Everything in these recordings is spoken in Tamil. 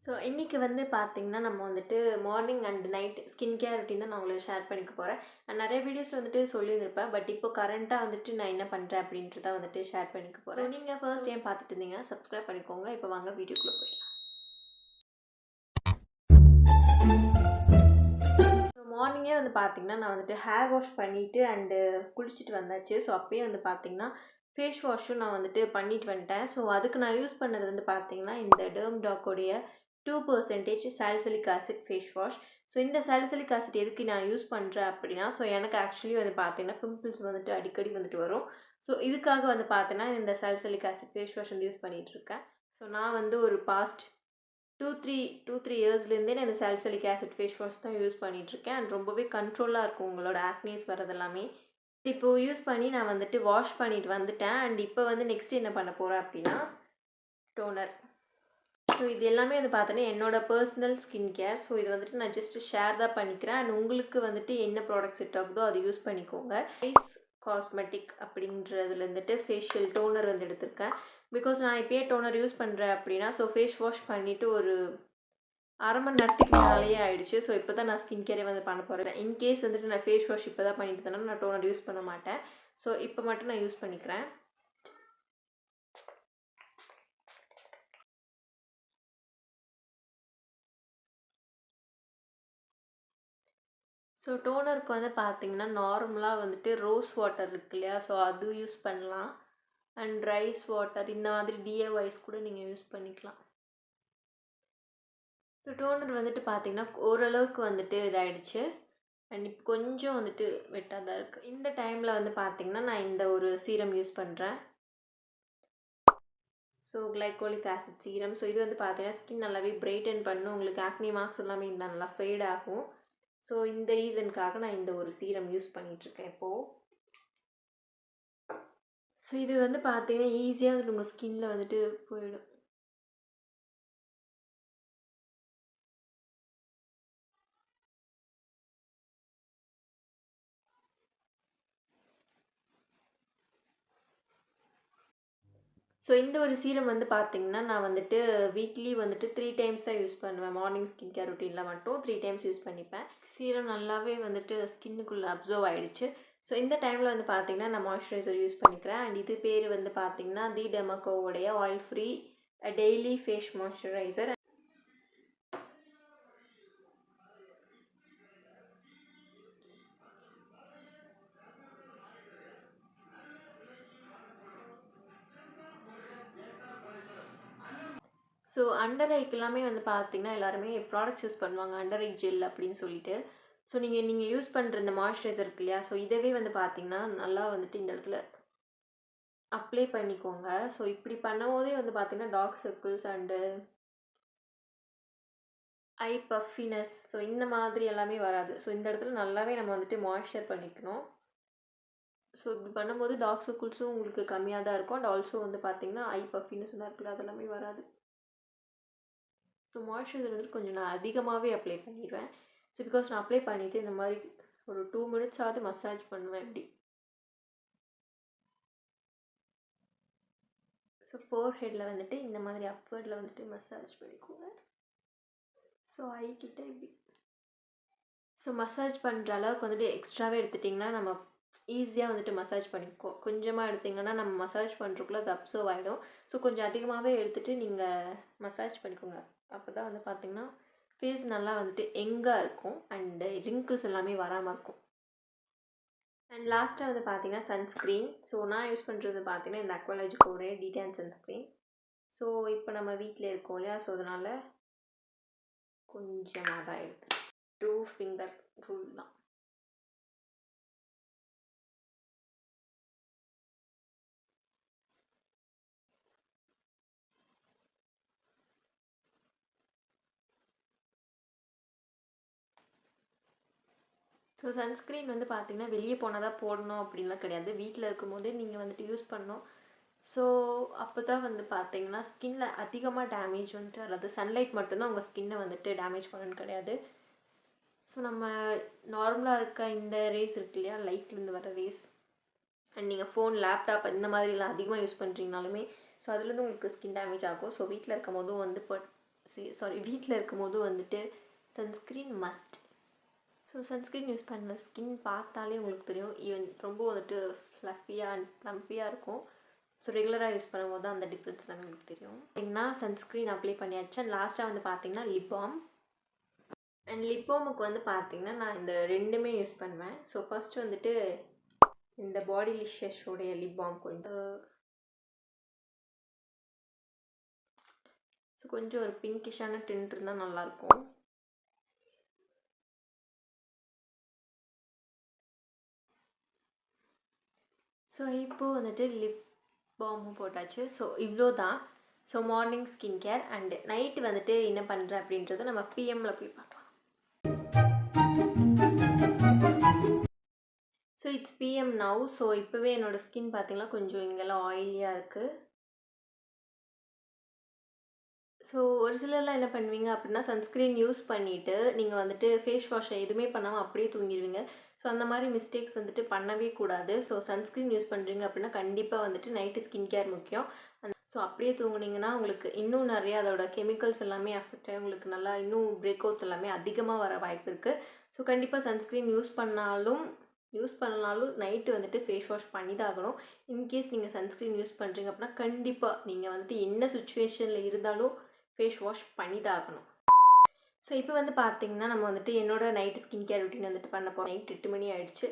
ஸோ இன்றைக்கி வந்து பார்த்திங்கன்னா நம்ம வந்துட்டு morning and night skin care routine தான் நான் உங்களுக்கு ஷேர் பண்ணிக்க போகிறேன். நான் நிறைய வீடியோஸில் வந்துட்டு சொல்லியிருந்திருப்பேன். பட் இப்போ கரண்ட்டாக வந்துட்டு நான் என்ன பண்ணுறேன் அப்படின்றத வந்துட்டு ஷேர் பண்ணிக்க போகிறேன். நீங்கள் ஃபர்ஸ்ட் டைம் பார்த்துட்டு இருந்தீங்கன்னா சப்ஸ்கிரைப் பண்ணிக்கோங்க. இப்போ வாங்க வீடியோக்குள்ளே போயிடலாம். ஸோ மார்னிங்கே வந்து பார்த்திங்கன்னா நான் வந்துட்டு ஹேர் வாஷ் பண்ணிவிட்டு அண்டு குளிச்சுட்டு வந்தாச்சு. ஸோ அப்போயே வந்து பார்த்திங்கன்னா ஃபேஸ் வாஷும் நான் வந்துட்டு பண்ணிட்டு வந்துட்டேன். ஸோ அதுக்கு நான் யூஸ் பண்ணது வந்து பார்த்திங்கன்னா இந்த டெர்ம்டாக்கோடைய 2% salicylic acid face wash. So இந்த சாலிசிலிக் ஆசிட் எதுக்கு நான் யூஸ் பண்ணுறேன் அப்படின்னா, ஸோ எனக்கு ஆக்சுவலி வந்து பார்த்தீங்கன்னா பிம்பிள்ஸ் வந்துட்டு அடிக்கடி வந்துட்டு வரும். ஸோ இதுக்காக வந்து பார்த்தீங்கன்னா இந்த சாலிசிலிக் ஆசிட் ஃபேஸ் வாஷ் வந்து யூஸ் பண்ணிகிட்ருக்கேன். ஸோ நான் வந்து ஒரு பாஸ்ட் 2-3 இயர்ஸ்லேருந்தே நான் இந்த சாலிசிலிக் ஆசிட் ஃபேஸ் வாஷ் தான் யூஸ் பண்ணிகிட்ருக்கேன். அண்ட் ரொம்பவே கண்ட்ரோலாக இருக்கும் உங்களோட ஆக்னீஸ் வரது எல்லாமே. இப்போது யூஸ் பண்ணி நான் வந்துட்டு வாஷ் பண்ணிட்டு வந்துட்டேன். அண்ட் இப்போ வந்து நெக்ஸ்ட் என்ன பண்ண போகிறேன் அப்படின்னா டோனர். ஸோ இது எல்லாமே வந்து பார்த்தோன்னா என்னோடய பர்சனல் ஸ்கின் கேர். ஸோ இது வந்துட்டு நான் ஜஸ்ட்டு ஷேர் தான் பண்ணிக்கிறேன். அண்ட் உங்களுக்கு வந்துட்டு என்ன ப்ராடக்ட் செட் ஆகுதோ அதை யூஸ் பண்ணிக்கோங்க. ஃபேஸ் காஸ்மெட்டிக் அப்படின்றதுலேருந்துட்டு ஃபேஷியல் டோனர் வந்து எடுத்திருக்கேன். பிகாஸ் நான் இப்போயே டோனர் யூஸ் பண்ணுறேன் அப்படின்னா ஸோ ஃபேஸ் வாஷ் பண்ணிவிட்டு ஒரு அரை மணி நேரத்துக்கு மேலேயே ஆகிடுச்சு. ஸோ இப்போ தான் நான் ஸ்கின் கேரே வந்து பண்ண போகிறேன். இன்கேஸ் வந்துட்டு நான் ஃபேஸ் வாஷ் இப்போ தான் பண்ணிட்டு இருந்தேன்னா நான் டோனர் யூஸ் பண்ண மாட்டேன். ஸோ இப்போ மட்டும் நான் யூஸ் பண்ணிக்கிறேன். ஸோ டோனருக்கு வந்து பார்த்திங்கன்னா நார்மலாக வந்துட்டு ரோஸ் வாட்டர் இருக்கு இல்லையா, ஸோ அது யூஸ் பண்ணலாம். அண்ட் ரைஸ் வாட்டர் இந்த மாதிரி டிஐஒய்ஸ் கூட நீங்கள் யூஸ் பண்ணிக்கலாம். ஸோ டோனர் வந்துட்டு பார்த்திங்கன்னா ஓரளவுக்கு வந்துட்டு இதாகிடுச்சு. அண்ட் இப்போ கொஞ்சம் வந்துட்டு வெட்டாக தான் இருக்குது. இந்த டைமில் வந்து பார்த்திங்கன்னா நான் இந்த ஒரு சீரம் யூஸ் பண்ணுறேன். So glycolic acid serum. So இது வந்து பார்த்திங்கன்னா ஸ்கின் நல்லாவே பிரைட்டன் பண்ணும். உங்களுக்கு ஆக்னி மார்க்ஸ் எல்லாமே இருந்தால் நல்லா ஃபேட் ஆகும். ஸோ இந்த ரீசனுக்காக நான் இந்த ஒரு சீரம் யூஸ் பண்ணிகிட்ருக்கேன் இப்போது. ஸோ இது வந்து பார்த்தீங்கன்னா ஈஸியாக வந்து உங்கள் ஸ்கின்னில் வந்துட்டு போயிடும். ஸோ இந்த ஒரு சீரம் வந்து பார்த்திங்கன்னா நான் வந்துட்டு வீக்லி வந்துட்டு 3 டைம்ஸ் தான் யூஸ் பண்ணுவேன். மார்னிங் ஸ்கின் கேர் ரொட்டீனில் மட்டும் 3 டைம்ஸ் யூஸ் பண்ணிப்பேன். சீரம் நல்லாவே வந்துட்டு ஸ்கின்னுக்குள்ளே அப்சர்வ் ஆகிடுச்சு. ஸோ இந்த டைமில் வந்து பார்த்திங்கன்னா நான் மாய்ஸ்சரைசர் யூஸ் பண்ணிக்கிறேன். அண்ட் இது பேர் வந்து பார்த்திங்கன்னா தி டெர்மாகோவுடைய oil free daily face moisturizer. So under ஐக்கு எல்லாமே வந்து பார்த்திங்கன்னா எல்லாருமே ப்ராடக்ட்ஸ் யூஸ் பண்ணுவாங்க அண்டர் ஐ ஜெல் அப்படின்னு சொல்லிட்டு. ஸோ நீங்கள் யூஸ் பண்ணுற இந்த மாய்ஸ்சரைசர் இருக்கு இல்லையா, ஸோ இதவே வந்து பார்த்திங்கன்னா நல்லா வந்துட்டு இந்த இடத்துல அப்ளை பண்ணிக்கோங்க. ஸோ இப்படி பண்ணும்போதே வந்து பார்த்திங்கன்னா dark circles and eye puffiness so இந்த மாதிரி எல்லாமே வராது. ஸோ இந்த இடத்துல நல்லாவே நம்ம வந்துட்டு மாய்ஸ்சர் பண்ணிக்கணும். ஸோ இப்படி பண்ணும்போது டார்க் சர்க்கிள்ஸும் உங்களுக்கு கம்மியாக தான் இருக்கும். அண்ட் ஆல்சோ வந்து பார்த்திங்கன்னா ஐ பஃபினஸ்லாம் இருக்குல்ல அதெல்லாமே வராது. ஸோ மாய்ஸ்சரைசர் வந்துட்டு கொஞ்சம் நான் அதிகமாகவே அப்ளை பண்ணிடுவேன். ஸோ பிகாஸ் நான் அப்ளை பண்ணிவிட்டு இந்த மாதிரி ஒரு 2 மினிட்ஸாவது மசாஜ் பண்ணுவேன் இப்படி. ஸோ ஃபோர்ஹெட்டில் வந்துட்டு இந்த மாதிரி அப்வர்டில் வந்துட்டு மசாஜ் பண்ணிக்கோங்க. ஸோ ஐக்கிட்ட இப்படி ஸோ மசாஜ் பண்ணுற அளவுக்கு வந்துட்டு எக்ஸ்ட்ராவே எடுத்துட்டிங்கன்னா நம்ம ஈஸியாக வந்துட்டு மசாஜ் பண்ணிக்கோ. கொஞ்சமாக எடுத்திங்கன்னா நம்ம மசாஜ் பண்ணுறதுக்குள்ளே அது அப்சர்வ் ஆகிடும். ஸோ கொஞ்சம் அதிகமாகவே எடுத்துகிட்டு நீங்கள் மசாஜ் பண்ணிக்கோங்க. அப்போ தான் வந்து பார்த்திங்கன்னா ஃபேஸ் நல்லா வந்துட்டு எங்காக இருக்கும் அண்டு ரிங்கிள்ஸ் எல்லாமே வராமல் இருக்கும். அண்ட் லாஸ்ட்டாக வந்து பார்த்திங்கன்னா சன்ஸ்க்ரீன். ஸோ நான் யூஸ் பண்ணுறது பார்த்திங்கன்னா இந்த அக்வாலாஜிக்கோடைய டீடான் சன்ஸ்க்ரீன். ஸோ இப்போ நம்ம வீட்டில் இருக்கோம் இல்லையா, ஸோ அதனால் கொஞ்சமாக தான் எடுத்து 2 ஃபிங்கர் ரூல் தான். ஸோ சன்ஸ்க்ரீன் வந்து பார்த்திங்கன்னா வெளியே போனால் தான் போடணும் அப்படின்லாம் கிடையாது. வீட்டில் இருக்கும்போதே நீங்கள் வந்துட்டு யூஸ் பண்ணணும். ஸோ அப்போ தான் வந்து பார்த்திங்கன்னா ஸ்கின்ல அதிகமாக டேமேஜ் வந்துட்டு வராது. சன்லைட் மட்டும்தான் உங்கள் ஸ்கின்னை வந்துட்டு டேமேஜ் பண்ணணும்னு கிடையாது. ஸோ நம்ம நார்மலாக இருக்க இந்த ரேஸ் இருக்கு இல்லையா, லைட்லேருந்து வர ரேஸ் அண்ட் நீங்கள் ஃபோன் லேப்டாப் இந்த மாதிரிலாம் அதிகமாக யூஸ் பண்ணுறீங்கனாலுமே ஸோ அதுலேருந்து உங்களுக்கு ஸ்கின் டேமேஜ் ஆகும். ஸோ வீட்டில் இருக்கும் போதும் வந்து சாரி வீட்டில் இருக்கும்போதும் வந்துட்டு sunscreen must. So sunscreen use பண்ண ஸ்கின் பார்த்தாலே உங்களுக்கு தெரியும், ஈவன் ரொம்ப வந்துட்டு ஃப்ளஃபியாக அண்ட் ப்ளம்பியாக இருக்கும். ஸோ ரெகுலராக யூஸ் பண்ணும்போது தான் அந்த டிஃப்ரென்ஸ்லாம் உங்களுக்கு தெரியும். பார்த்தீங்கன்னா சன்ஸ்க்ரீன் அப்ளை பண்ணியாச்சு. அண்ட் லாஸ்ட்டாக வந்து பார்த்தீங்கன்னா லிப் பாம். அண்ட் லிப் பாமுக்கு வந்து பார்த்தீங்கன்னா நான் இந்த ரெண்டுமே யூஸ் பண்ணுவேன். ஸோ ஃபர்ஸ்ட் வந்துட்டு இந்த பாடிலிஷியஸோடைய லிப் பாம் கொஞ்சம் ஒரு பிங்கிஷான டின்ட் இருந்தால் நல்லாயிருக்கும். ஸோ இப்போது வந்துட்டு லிப் பாமும் போட்டாச்சு. ஸோ இவ்வளோ தான். So morning skin care and night வந்துட்டு என்ன பண்ணுறேன் அப்படின்றத நம்ம பிஎம்மில் போய் பார்க்கலாம். So it's PM now. So இப்போவே என்னோடய ஸ்கின் பார்த்தீங்கன்னா கொஞ்சம் இங்கெல்லாம் ஆயிலியாக இருக்குது. ஸோ ஒரு சிலர்லாம் என்ன பண்ணுவீங்க அப்படின்னா சன்ஸ்க்ரீன் யூஸ் பண்ணிவிட்டு நீங்கள் வந்துட்டு ஃபேஸ் வாஷை எதுவுமே பண்ணாமல் அப்படியே தூங்கிடுவீங்க. ஸோ அந்த மாதிரி மிஸ்டேக்ஸ் வந்துட்டு பண்ணவே கூடாது. ஸோ சன்ஸ்க்ரீன் யூஸ் பண்ணுறீங்க அப்படின்னா கண்டிப்பாக வந்துட்டு நைட்டு ஸ்கின் கேர் முக்கியம். ஸோ அப்படியே தூங்குனீங்கன்னா உங்களுக்கு இன்னும் நிறைய அதோட கெமிக்கல்ஸ் எல்லாமே அஃபெக்ட் ஆகி உங்களுக்கு நல்லா இன்னும் பிரேக் அவுட்ஸ் எல்லாமே அதிகமாக வர வாய்ப்பு இருக்குது. ஸோ கண்டிப்பாக சன்ஸ்க்ரீன் யூஸ் பண்ணனாலும் நைட்டு வந்துட்டு ஃபேஸ் வாஷ் பண்ணி தான் ஆகணும். இன்கேஸ் நீங்கள் சன்ஸ்க்ரீன் யூஸ் பண்ணுறீங்க அப்படின்னா கண்டிப்பாக நீங்கள் வந்துட்டு என்ன சுச்சுவேஷனில் இருந்தாலும் ஃபேஸ் வாஷ் பண்ணி தான் ஆகணும். ஸோ இப்போ வந்து பார்த்தீங்கன்னா நம்ம வந்துட்டு என்னோடய நைட்டு ஸ்கின் கேர் ரொட்டீன் வந்துட்டு பண்ண போகிறோம். நைட் 8 மணி ஆகிடுச்சு.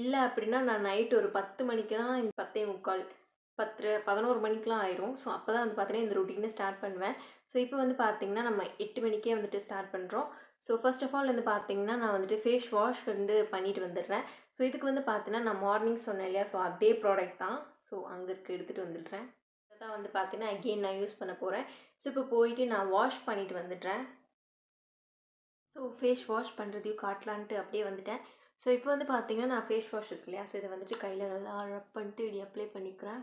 இல்லை அப்படின்னா நான் நைட்டு ஒரு 10 மணிக்கு தான் 10:45 11 மணிக்கெலாம் ஆயிரும். ஸோ அப்போ தான் வந்து பார்த்தீங்கன்னா இந்த ரொட்டீனை ஸ்டார்ட் பண்ணுவேன். ஸோ இப்போ வந்து பார்த்தீங்கன்னா நம்ம 8 மணிக்கே வந்துட்டு ஸ்டார்ட் பண்ணுறோம். ஸோ ஃபர்ஸ்ட் ஆஃப் ஆல் வந்து பார்த்தீங்கன்னா நான் வந்துட்டு ஃபேஸ் வாஷ் வந்து பண்ணிட்டு வந்துடுறேன். ஸோ இதுக்கு வந்து பார்த்தீங்கன்னா நான் மார்னிங் சொன்னேன் இல்லையா, ஸோ அதே ப்ராடக்ட் தான். ஸோ அங்கே எடுத்துகிட்டு வந்துடுறேன். தான் வந்து பார்த்தீங்கன்னா அகெயின் நான் யூஸ் பண்ண போகிறேன். ஸோ இப்போ போயிட்டு நான் வாஷ் பண்ணிட்டு வந்துடுறேன். ஸோ ஃபேஸ் வாஷ் பண்ணுறதையும் காட்டலான்ட்டு அப்படியே வந்துட்டேன். ஸோ இப்போ வந்து பார்த்தீங்கன்னா நான் ஃபேஸ் வாஷ் இருக்கு இல்லையா, ஸோ இதை வந்துட்டு கையில் நல்லா ரப் பண்ணிட்டு இப்படி அப்ளை பண்ணிக்கிறேன்.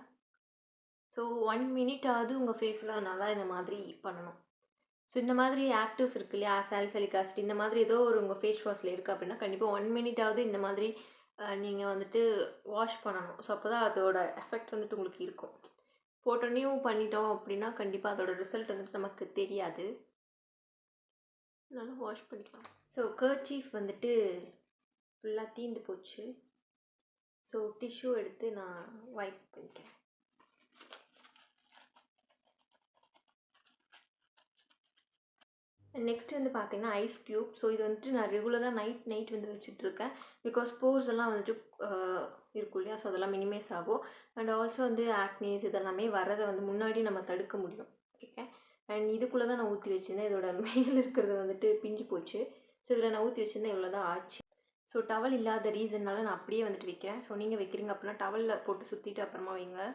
ஸோ 1 மினிட் ஆகுது உங்கள் ஃபேஸில் நல்லா இந்த மாதிரி பண்ணணும். ஸோ இந்த மாதிரி ஆக்டிவ்ஸ் இருக்கு இல்லையா, சாலிசிலிக் ஆசிட் இந்த மாதிரி ஏதோ ஒரு உங்கள் ஃபேஸ் வாஷில் இருக்குது அப்படின்னா கண்டிப்பாக 1 மினிட் ஆகுது இந்த மாதிரி நீங்கள் வந்துட்டு வாஷ் பண்ணணும். ஸோ அப்போ தான் அதோட எஃபெக்ட் வந்துட்டு உங்களுக்கு இருக்கும். போட்டோன்னையும் பண்ணிட்டோம் அப்படின்னா கண்டிப்பாக அதோட ரிசல்ட் வந்துட்டு நமக்கு தெரியாது. நல்லா வாஷ் பண்ணிக்கலாம். ஸோ கர்ச்சீஃப் வந்துட்டு ஃபுல்லாக தீந்து போச்சு. ஸோ டிஷ்யூ எடுத்து நான் வைப் பண்ணிக்கிறேன். நெக்ஸ்ட் வந்து பார்த்தீங்கன்னா ஐஸ் க்யூப். ஸோ இது வந்துட்டு நான் ரெகுலராக நைட் வந்து வச்சுட்ருக்கேன். பிகாஸ் போர்ஸ் எல்லாம் வந்துட்டு இருக்கும் இல்லையா, ஸோ அதெல்லாம் மினிமைஸ் ஆகும். அண்ட் ஆல்சோ வந்து ஆக்னேஸ் இதெல்லாமே வரதை வந்து முன்னாடி நம்ம தடுக்க முடியும். ஓகே. அண்ட் இதுக்குள்ளே தான் நான் ஊற்றி வச்சுருந்தேன். இதோட மேலே இருக்கிறது வந்துட்டு பிஞ்சு போச்சு. ஸோ இதில் நான் ஊற்றி வச்சுருந்தேன், இவ்வளோ தான் ஆச்சு. ஸோ டவல் இல்லாத ரீசன்னால நான் அப்படியே வந்துட்டு வைக்கிறேன். ஸோ நீங்கள் வைக்கிறீங்க அப்படின்னா டவலில் போட்டு சுற்றிட்டு அப்புறமா வைங்க.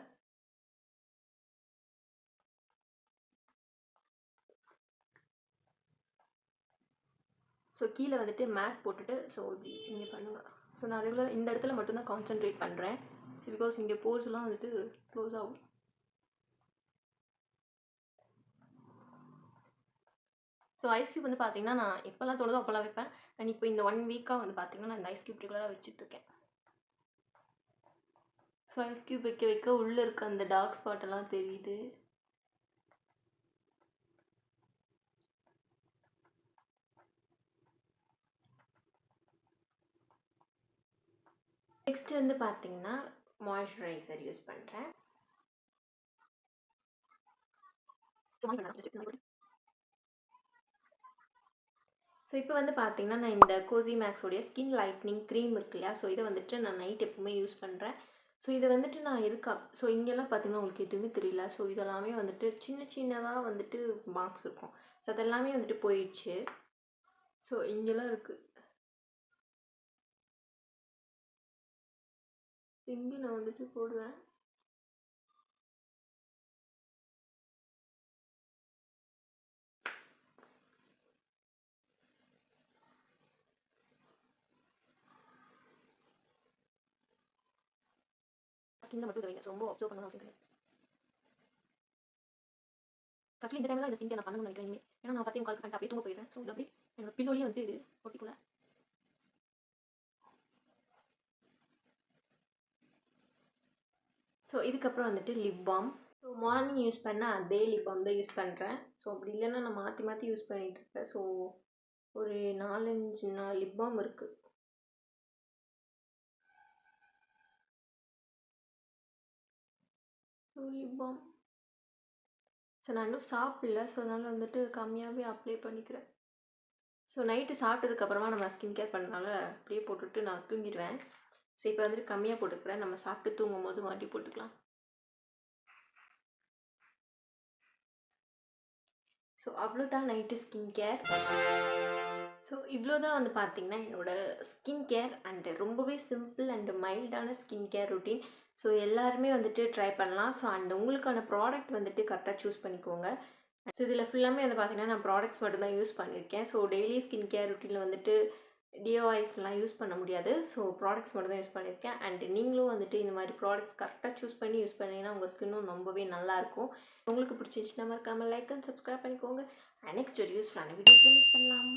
ஸோ கீழே வந்துட்டு மேட் போட்டுட்டு ஸோ நீங்கள் பண்ணுங்கள். ஸோ நான் ரெகுலராக இந்த இடத்துல மட்டும்தான் கான்சென்ட்ரேட் பண்ணுறேன். ஸோ பிகாஸ் இங்கே போர்ஸ்லாம் வந்துட்டு க்ளோஸ் ஆகும். ஸோ ஐஸ் க்யூப் வந்து பார்த்தீங்கன்னா நான் எப்போல்லாம் தோணுதோ அப்போல்லாம் வைப்பேன். அண்ட் இப்போ இந்த 1 வீக்காக வந்து பார்த்தீங்கன்னா நான் இந்த ஐஸ் க்யூப் ரெகுலராக வச்சுட்ருக்கேன். ஸோ ஐஸ் க்யூப் வைக்க உள்ளே இருக்க அந்த டார்க் ஸ்பாட்டெல்லாம் தெரியுது. நெக்ஸ்ட் வந்து பார்த்தீங்கன்னா மாய்ஸ்சரைசர் யூஸ் பண்ணுறேன். ஸோ இப்போ வந்து பார்த்தீங்கன்னா நான் இந்த கோசி மேக்ஸோடைய ஸ்கின் லைட்னிங் க்ரீம் இருக்கு இல்லையா, ஸோ இதை வந்துட்டு நான் நைட் எப்பவுமே யூஸ் பண்ணுறேன். ஸோ இதை வந்துட்டு நான் ஸோ இங்கெல்லாம் பார்த்தீங்கன்னா உங்களுக்கு எதுவுமே தெரியல. ஸோ இதெல்லாமே வந்துட்டு சின்னதாக வந்துட்டு மார்க்ஸ் இருக்கும். ஸோ அதெல்லாமே வந்துட்டு போயிடுச்சு. ஸோ இங்கெல்லாம் இருக்குது. இங்கே நான் வந்துட்டு போடுவேன். ஸ்கின்னை மட்டும் வைங்க, ரொம்ப அப்சர்வ் பண்ணணும் அவசியம் கிடையாது. ஆக்சுவலி இந்த டைமில் தான் இந்த ஸ்கின் நான் பண்ணணும்னு நினைக்கிறேன். ஏன்னா நான் 10 கால் அப்படியே தூங்க போயிடுறேன். ஸோ இது அப்படியே என்னோட பில்லோலேயே வந்து இது ஒட்டிக்குள்ள. ஸோ இதுக்கப்புறம் வந்துட்டு lip balm. So morning use பண்ண அதே லிப் பாம் தான் யூஸ் பண்ணுறேன். ஸோ அப்படி இல்லைன்னா நான் மாற்றி மாற்றி யூஸ் பண்ணிகிட்ருப்பேன். ஸோ ஒரு 4 லிப் பாம் இருக்குது. ஸோ லிப் பாம் ஸோ நான் இன்னும் சாப்பிடல. ஸோ அதனால் வந்துட்டு கம்மியாகவே அப்ளை பண்ணிக்கிறேன். ஸோ நைட்டு சாப்பிட்டதுக்கப்புறமா நம்ம ஸ்கின் கேர் பண்ணனால அப்படியே போட்டுட்டு நான் தூங்கிடுவேன். ஸோ இப்போ வந்துட்டு கம்மியாக போட்டுக்கிறேன். நம்ம சாப்பிட்டு தூங்கும் போது மாட்டி போட்டுக்கலாம். ஸோ அவ்வளோதான் நைட்டு ஸ்கின் கேர். ஸோ இவ்வளோ தான் வந்து பார்த்திங்கன்னா என்னோடய ஸ்கின் கேர் அண்டு ரொம்பவே சிம்பிள் அண்டு மைல்டான ஸ்கின் கேர் ரொட்டீன். ஸோ எல்லாருமே வந்துட்டு ட்ரை பண்ணலாம். ஸோ அண்ட் உங்களுக்கான ப்ராடக்ட் வந்துட்டு கரெக்டாக சூஸ் பண்ணிக்கோங்க. ஸோ இதில் ஃபுல்லாமே வந்து பார்த்திங்கன்னா நான் ப்ராடக்ட்ஸ் மட்டும் தான் யூஸ் பண்ணியிருக்கேன். ஸோ டெய்லி ஸ்கின் கேர் ரொட்டீனில் வந்துட்டு டியோ ஆயில்ஸ்லாம் யூஸ் பண்ண முடியாது. ஸோ ப்ராடக்ட்ஸ் மட்டும் தான் யூஸ் பண்ணியிருக்கேன். அண்ட் நீங்களும் வந்துட்டு இந்த மாதிரி ப்ராடக்ட்ஸ் கரெக்டாக சூஸ் பண்ணி யூஸ் பண்ணிங்கன்னா உங்கள் ஸ்கின்னும் ரொம்பவே நல்லாயிருக்கும். உங்களுக்கு பிடிச்சிருந்துச்சுன்னா மறக்காமல் லைக் அண்ட் சப்ஸ்கிரைப் பண்ணிக்கோங்க. நெக்ஸ்ட் ஒரு யூஸ்ஃபுல்லான வீடியோஸில் மீட் பண்ணலாம்.